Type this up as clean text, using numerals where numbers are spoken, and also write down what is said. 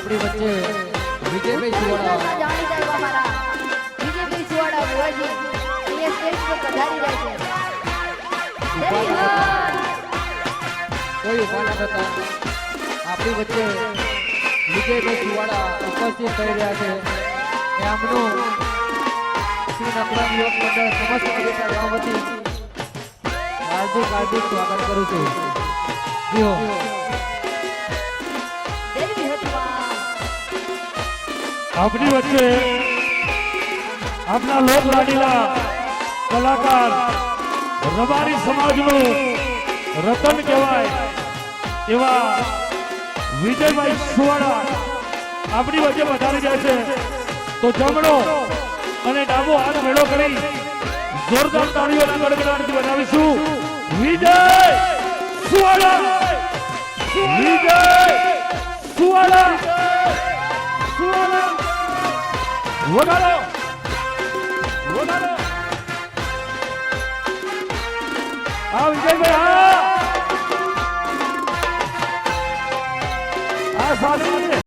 આપણી વચ્ચે વિજયભાઈ સુવાડા જાણી જાય અમારા વિજયભાઈ સુવાડા ભુવાજી એ સ્ટેજ પર પધારી રહ્યા છે કોઈ ઉભા ન થતા આપણી વચ્ચે વિજયભાઈ સુવાડા ઉપસ્થિત થઈ રહ્યા છે એમનું શ્રી નકરામ યુવક મંડળ સમસ્ત ઓડિશા ગામ વતી હાર્દિક સ્વાગત કરું છું જી હો આપણી વચ્ચે આપણા લોક લાડીલા કલાકાર રબારી સમાજનું રતન કહેવાય એવા વિજયભાઈ સુવાડા આપણી વચ્ચે વધારી જાય છે તો જમણો અને ડાબો હાથ ભેળો કરી જોરદાર તાળીઓના ગડગડાટથી બનાવીશું વિજય સુવાડા વિજય સુવાડા સુવાડા વગાડો વગાડો આ વિજયભાઈ આ સારી